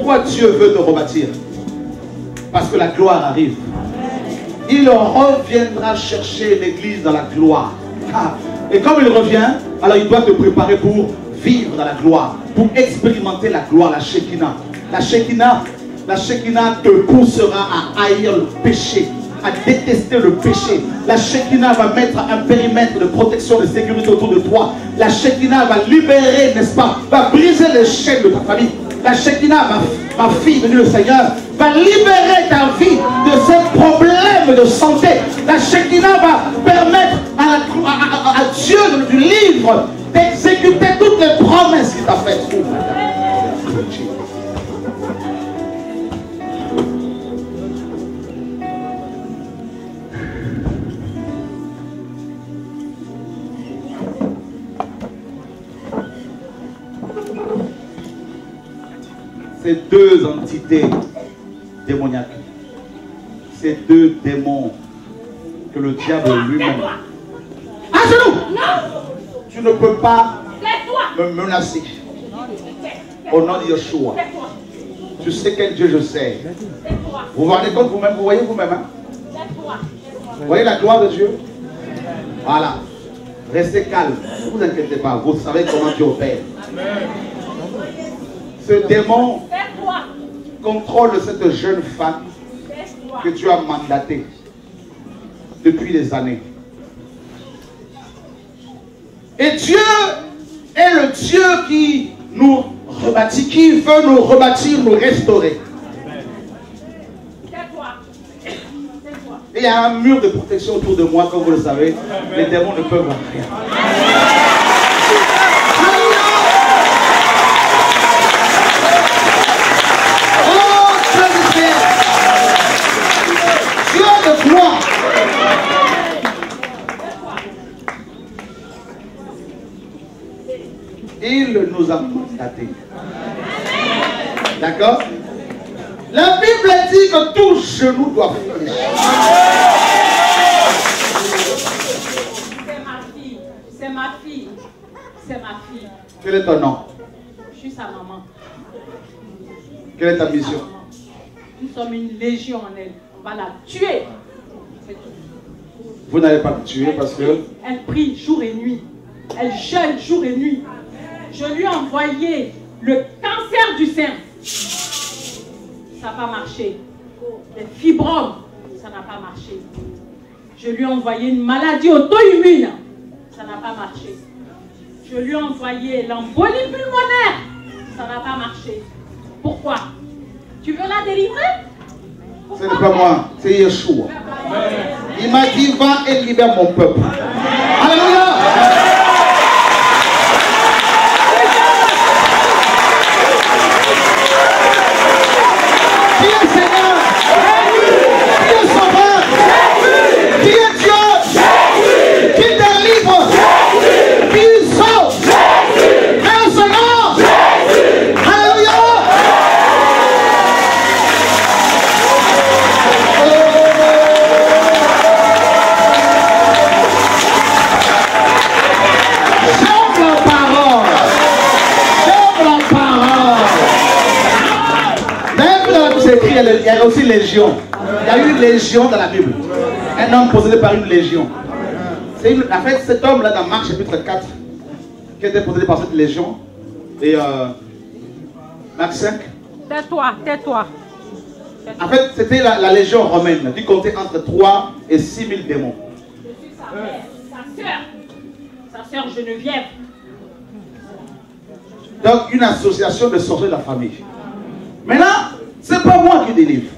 pourquoi Dieu veut te rebâtir? Parce que la gloire arrive. Il reviendra chercher l'église dans la gloire. Et comme il revient, alors il doit te préparer pour vivre dans la gloire, pour expérimenter la gloire, la Shekinah. La Shekinah te poussera à haïr le péché, à détester le péché. La Shekinah va mettre un périmètre de protection, de sécurité autour de toi. La Shekinah va libérer, n'est-ce pas, va briser les chaînes de ta famille. La Shekinah, ma fille, venue le Seigneur, va libérer ta vie de ces problèmes de santé. La Shekinah va permettre à Dieu du livre d'exécuter toutes les promesses qu'il t'a faites. Ces deux entités démoniaques, ces deux démons que le diable lui-même. À genoux! Tu ne peux pas me menacer. Au nom de Yeshua. Tu sais quel Dieu je sais. Vous vous rendez compte vous-même? Vous voyez vous-même, hein? Vous voyez la gloire de Dieu? Voilà. Restez calme. Ne vous inquiétez pas. Vous savez comment Dieu opère. Ce démon contrôle cette jeune femme que tu as mandatée depuis des années. Et Dieu est le Dieu qui nous rebâtit, qui veut nous rebâtir, nous restaurer. Et il y a un mur de protection autour de moi, comme vous le savez. Les démons ne peuvent rien. Il nous a mandatés. D'accord? La Bible dit que tout genou doit fléchir. C'est ma fille. C'est ma fille. C'est ma fille. Quel est ton nom? Je suis sa maman. Quelle est ta mission? Nous sommes une légion en elle. On va la tuer. C'est tout. Vous n'allez pas me tuer parce que... Elle prie jour et nuit. Elle jeûne jour et nuit. Je lui ai envoyé le cancer du sein. Ça n'a pas marché. Les fibromes, ça n'a pas marché. Je lui ai envoyé une maladie auto-immune. Ça n'a pas marché. Je lui ai envoyé l'embolie pulmonaire. Ça n'a pas marché. Pourquoi? Tu veux la délivrer? Ce n'est pas moi, c'est Yeshua. Il m'a dit, va et libère mon peuple. Alléluia! Il y a aussi légion. Il y a une légion dans la Bible. Un homme possédé par une légion. En fait, cet homme-là, dans Marc chapitre 4, qui était possédé par cette légion, et Marc 5. Tais-toi, tais-toi. En fait, c'était la légion romaine, qui comptait entre 3 et 6 000 démons. Je suis sa mère, sa sœur Geneviève. Donc, une association de sorciers de la famille. Maintenant, c'est pas moi qui délivre.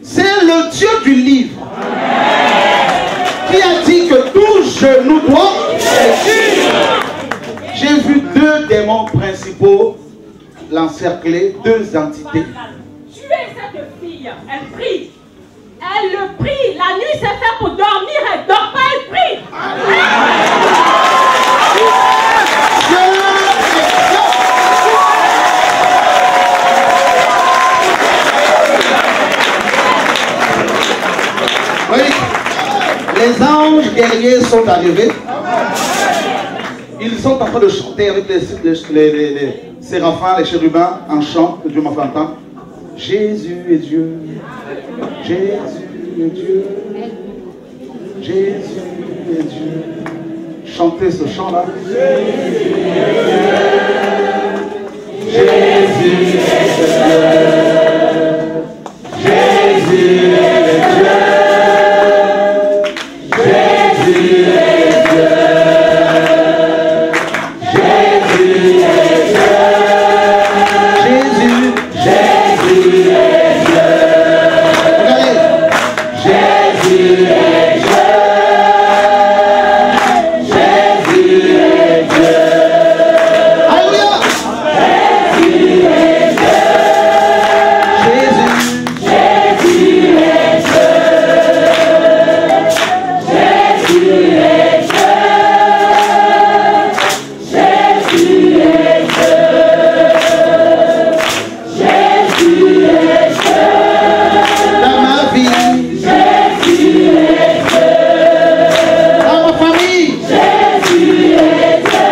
C'est le Dieu du livre qui a dit que tout genou doit. J'ai vu deux démons principaux l'encercler, deux entités. Tuez cette fille, elle prie. Elle le prie. La nuit c'est fait pour dormir, elle ne dort pas, elle prie. Oui, les anges guerriers sont arrivés. Ils sont en train de chanter avec les séraphins, les chérubins, un chant que Dieu m'a fait entendre. Jésus est Dieu. Jésus est Dieu. Jésus est Dieu. Chantez ce chant-là. Jésus est Dieu. Jésus est Dieu. Jésus est Dieu. Jésus est Dieu. Jésus, Jésus est Dieu. Regardez. Jésus est Dieu. Jésus est Dieu. Alléluia. Jésus est Dieu. Jésus. Jésus est Dieu. Jésus est Dieu. Jésus est Dieu. Jésus est Dieu. Dans ma vie. Jésus est Dieu. Dans ma famille. Jésus est Dieu.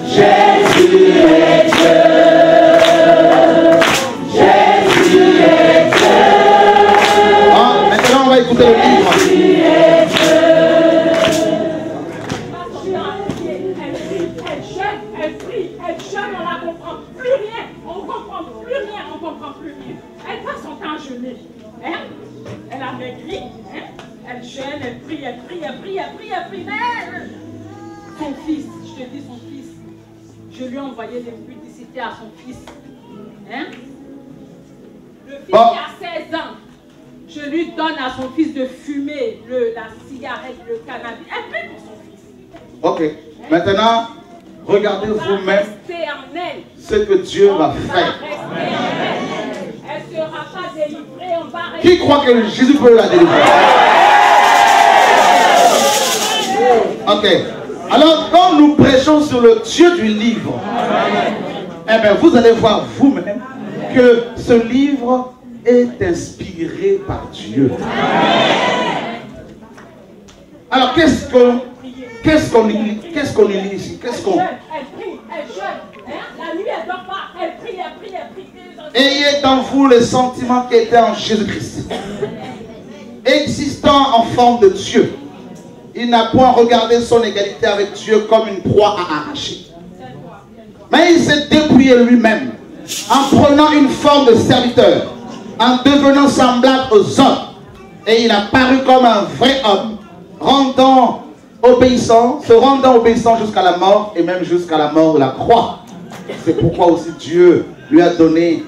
Jésus est Dieu. Jésus est Dieu. Ah, maintenant on va écouter le livre. Elle prie, elle jeûne, on la comprend plus rien. On comprend plus rien, on comprend plus rien. Elle passe son temps à jeûner. Hein? Elle a maigri. Hein? Elle jeûne, elle prie, elle prie, elle prie, elle prie, elle prie. Mais son fils, je te dis son fils, je lui ai envoyé des publicités à son fils. Hein? Le fils qui a 16 ans. Je lui donne à son fils de fumer la cigarette, le cannabis. Elle prie pour son fils. Ok. Maintenant, regardez vous-même ce que Dieu va faire. Elle ne sera pas délivrée. On va Qui croit que Jésus peut la délivrer? Ok. Alors, quand nous prêchons sur le Dieu du livre, eh bien, vous allez voir vous-même que ce livre est inspiré par Dieu. Alors, qu'est-ce qu'on lit ici? Qu'est-ce qu'on... Elle prie, elle jeûne. Hein? La nuit, elle ne dort pas. Elle prie, elle prie, elle prie. Ayez dans vous les sentiments qui étaient en Jésus-Christ, existant en forme de Dieu. Il n'a point regardé son égalité avec Dieu comme une proie à arracher. Mais il s'est dépouillé lui-même en prenant une forme de serviteur, en devenant semblable aux hommes. Et il a paru comme un vrai homme, se rendant obéissant jusqu'à la mort et même jusqu'à la mort de la croix. C'est pourquoi aussi Dieu lui a donné,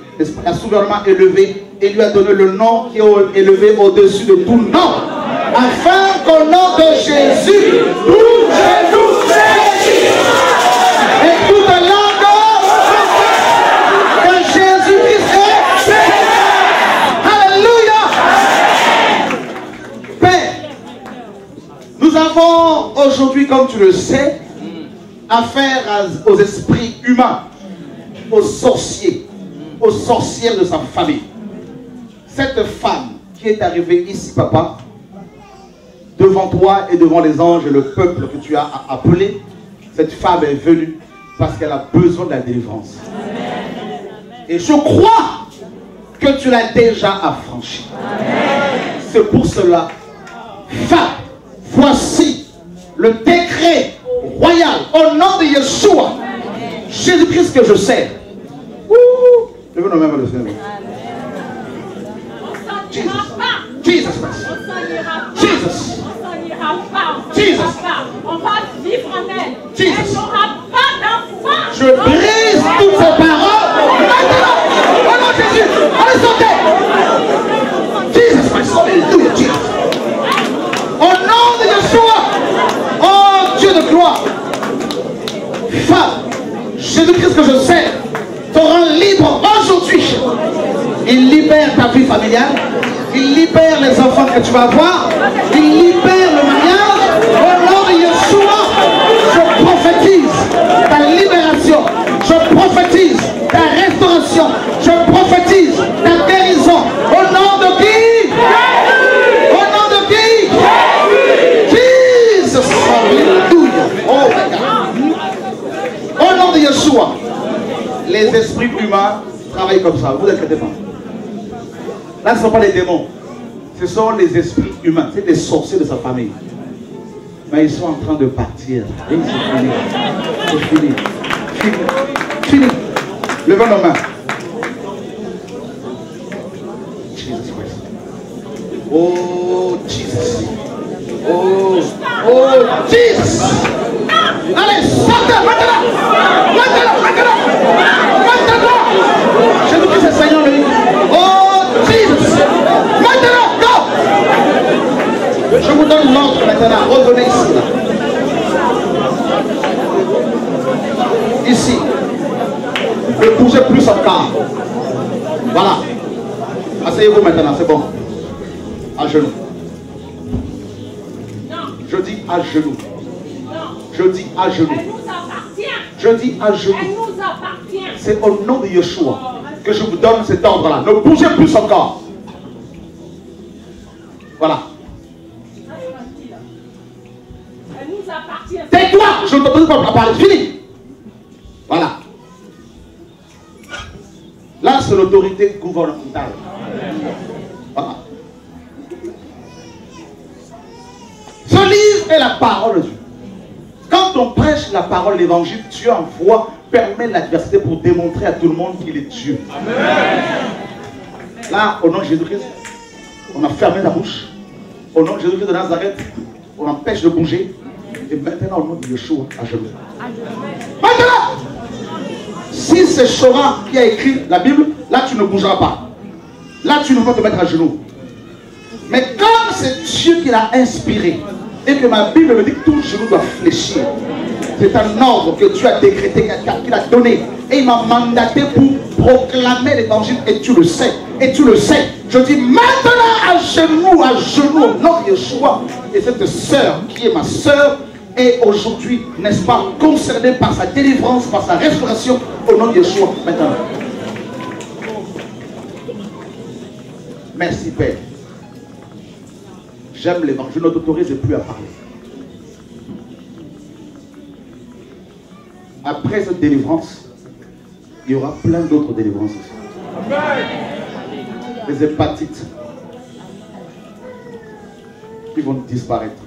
a souverainement élevé et lui a donné le nom qui est élevé au-dessus de tout nom, afin qu'au nom de Jésus, tout genou fléchisse et toute langue que Jésus-Christ est Seigneur. Alléluia. Père, nous avons aujourd'hui, comme tu le sais, affaire aux esprits humains, aux sorciers, aux sorcières de sa famille. Cette femme qui est arrivée ici, papa, devant toi et devant les anges et le peuple que tu as appelé, cette femme est venue parce qu'elle a besoin de la délivrance. Et je crois que tu l'as déjà affranchie. C'est pour cela, femme, voici le décret royal au nom de Yeshua, Jésus-Christ que je sers. Je veux nommer le Seigneur. Jesus. Jesus Christ. Jesus. Jesus. On va vivre en elle. Jesus. Elle n'aura pas d'enfant. Je brise toutes ces paroles. Maintenant. Au nom de Jésus. Allez, sautez. Jesus Christ. Alléluia. Jesus. Au nom de Yeshua. Oh Dieu de gloire. Femme, Jésus-Christ que je sers te rend libre aujourd'hui. Il libère ta vie familiale. Il libère les enfants que tu vas avoir. Il libère le mariage. Au nom de Yeshua, je prophétise ta libération. Je prophétise ta restauration. Je prophétise ta guérison. Au nom de qui? Au nom de qui? Jesus. Alléluia. Oh my God. Au nom de Yeshua. les esprits humains travaillent comme ça, vous inquiétez pas. Là, ce ne sont pas les démons, ce sont les esprits humains, c'est des sorciers de sa famille. Mais ils sont en train de partir. Et c'est fini. C'est fini. Fini. Fini. Levons nos mains. Jesus Christ. Oh, Jesus. Oh, oh, Jesus. Allez, sortez, maintenant. Maintenant, maintenant. Maintenant. Je vous dis, c'est Seigneur. Oh, Jesus. Maintenant, non. Je vous donne l'ordre maintenant. Revenez ici. Là. Ici. Ne bougez plus encore. Voilà. Asseyez-vous maintenant, c'est bon. À genoux. Je dis à genoux. Je dis à genoux. Elle nous appartient. Je dis à genoux. Elle nous appartient. C'est au nom de Yeshua que je vous donne cet ordre-là. Ne bougez plus encore. Voilà. Elle nous appartient. Tais-toi, je ne t'autorise pas à parler. Fini. Voilà. Là, c'est l'autorité gouvernementale. Voilà. Ce livre est la parole de Dieu. Quand on prêche la parole, l'évangile, Dieu envoie, permet l'adversité pour démontrer à tout le monde qu'il est Dieu. Amen. Là, au nom de Jésus-Christ, on a fermé la bouche. Au nom de Jésus-Christ de Nazareth, on empêche de bouger. Et maintenant, au nom de Yeshua, à genoux. Maintenant, si c'est Shora qui a écrit la Bible, là tu ne bougeras pas. Là tu ne peux pas te mettre à genoux. Mais comme c'est Dieu qui l'a inspiré, et que ma Bible me dit que tout genou doit fléchir, c'est un ordre que Dieu a décrété, qu'il a donné. Et il m'a mandaté pour proclamer l'évangile, et tu le sais. Et tu le sais. Je dis maintenant à genoux, au nom de Yeshua. Et cette sœur qui est ma sœur, est aujourd'hui, n'est-ce pas, concernée par sa délivrance, par sa restauration, au nom de Yeshua, maintenant. Merci Père. J'aime l'évangile, je ne t'autorise plus à parler. Après cette délivrance, il y aura plein d'autres délivrances aussi. Les hépatites qui vont disparaître.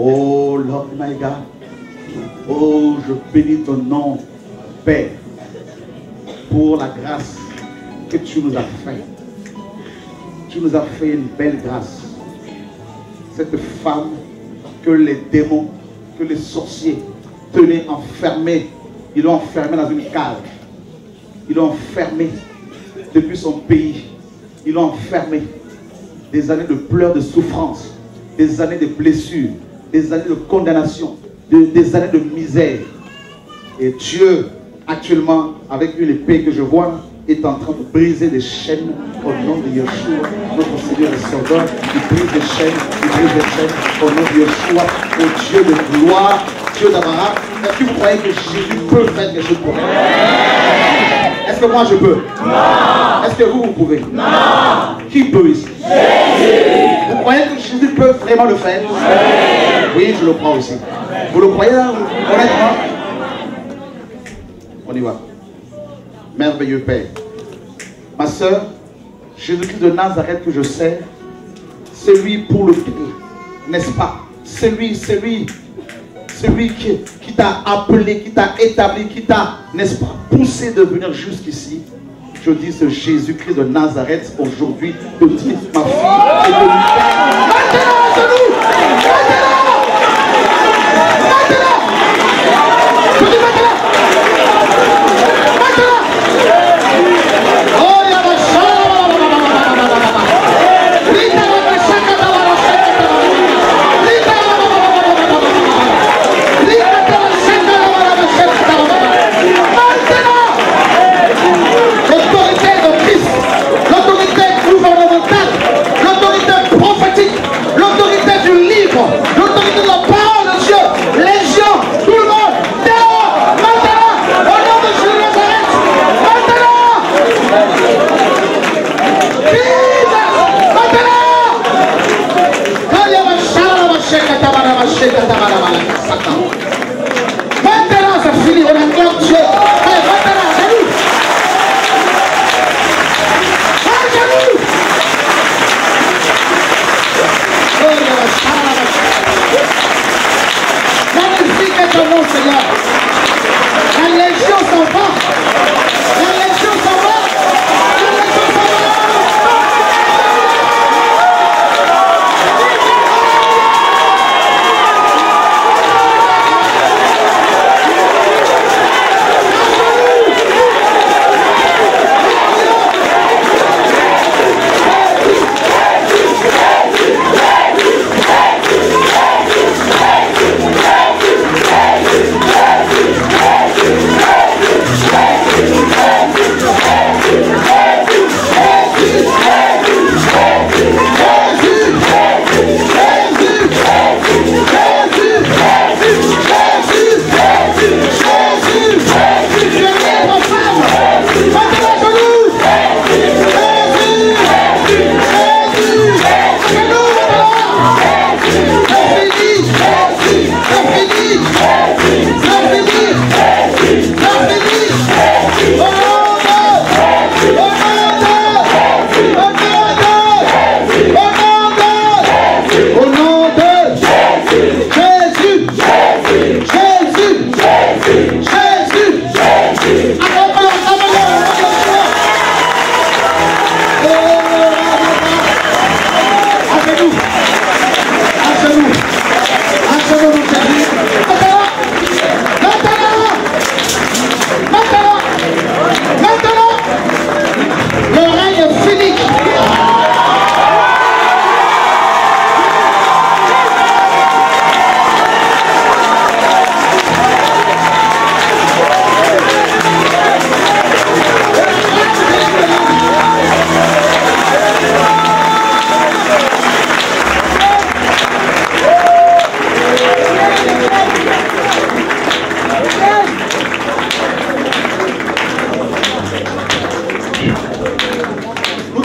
Oh Lord my God. Oh, je bénis ton nom, Père, pour la grâce que tu nous as fait. Tu nous as fait une belle grâce. Cette femme que les démons, que les sorciers tenaient enfermée, ils l'ont enfermée dans une cage. Ils l'ont enfermée depuis son pays. Ils l'ont enfermée. Des années de pleurs, de souffrance, des années de blessures, des années de condamnation, des années de misère. Et Dieu, actuellement, avec une épée que je vois, est en train de briser les chaînes au nom de Yeshua, notre Seigneur et Sauveur. Il brise les chaînes, au nom de Yeshua, au Dieu de gloire, Dieu d'Abraham. Est-ce que vous croyez que Jésus peut faire quelque chose pour moi? Est-ce que moi je peux? Non. Est-ce que vous pouvez? Non. Qui peut ici? Jésus. Vous croyez que Jésus peut vraiment le faire? Oui, je le crois aussi. Vous le croyez là, honnêtement? On y va. Merveilleux Père. Ma soeur, Jésus-Christ de Nazareth que je sers, c'est lui pour le pays, n'est-ce pas? C'est lui qui t'a appelé, qui t'a établi, qui t'a, n'est-ce pas, poussé de venir jusqu'ici. Je dis ce Jésus-Christ de Nazareth aujourd'hui de dire ma fille et de lui faire maintenant à genoux, maintenant, je dis maintenant. L'autorité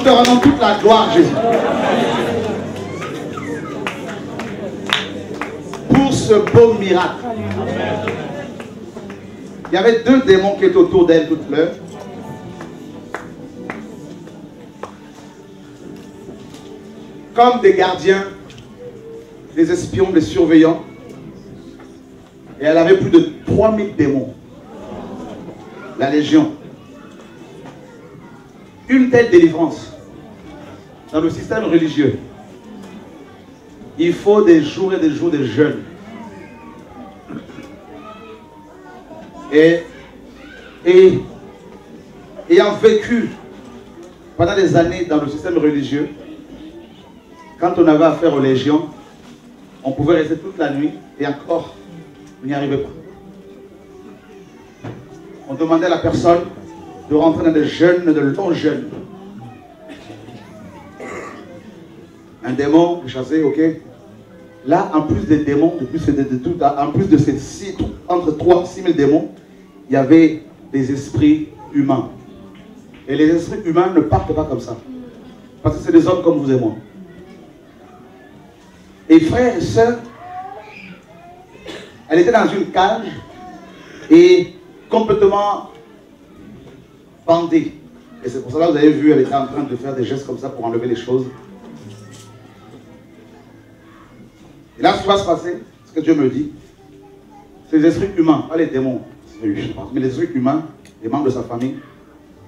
te rendons toute la gloire, Jésus. Pour ce beau miracle. Il y avait 2 démons qui étaient autour d'elle toute l'heure. Comme des gardiens, des espions, des surveillants. Et elle avait plus de 3000 démons. La Légion. Une telle délivrance dans le système religieux. Il faut des jours et des jours de jeûne. Et ayant vécu pendant des années dans le système religieux, quand on avait affaire aux légions, on pouvait rester toute la nuit et encore, on n'y arrivait pas. On demandait à la personne de rentrer dans des jeûnes, de longs jeûnes. Un démon chassé, ok. Là, en plus des démons, en plus de ces entre 3 et 6 000 démons, il y avait des esprits humains. Et les esprits humains ne partent pas comme ça. Parce que c'est des hommes comme vous et moi. Et frères et sœurs, elle était dans une cage et complètement bandée. Et c'est pour ça que vous avez vu, elle était en train de faire des gestes comme ça pour enlever les choses. Et là, ce qui va se passer, ce que Dieu me dit, c'est les esprits humains, pas les démons, mais les esprits humains, les membres de sa famille,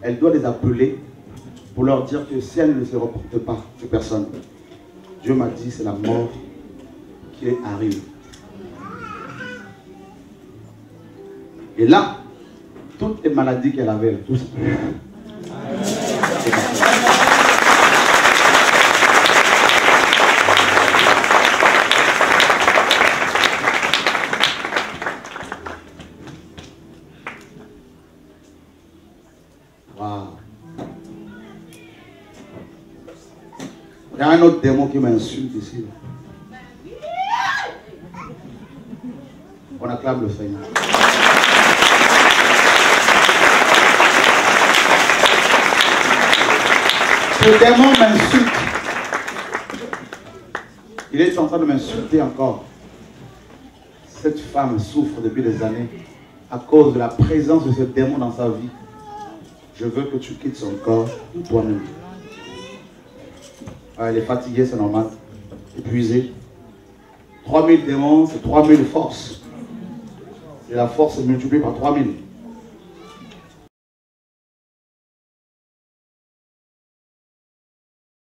elle doit les appeler pour leur dire que si elle ne se reporte pas, ces personnes, Dieu m'a dit c'est la mort qui arrive. Et là, toutes les maladies qu'elle avait, tout ça. Il y a un autre démon qui m'insulte ici. On acclame le Seigneur. Ce démon m'insulte. Il est en train de m'insulter encore. Cette femme souffre depuis des années à cause de la présence de ce démon dans sa vie. Je veux que tu quittes son corps pour toi-même. Elle est fatiguée, c'est normal. Épuisée. 3000 démons, c'est 3000 forces. Et la force est multipliée par 3000.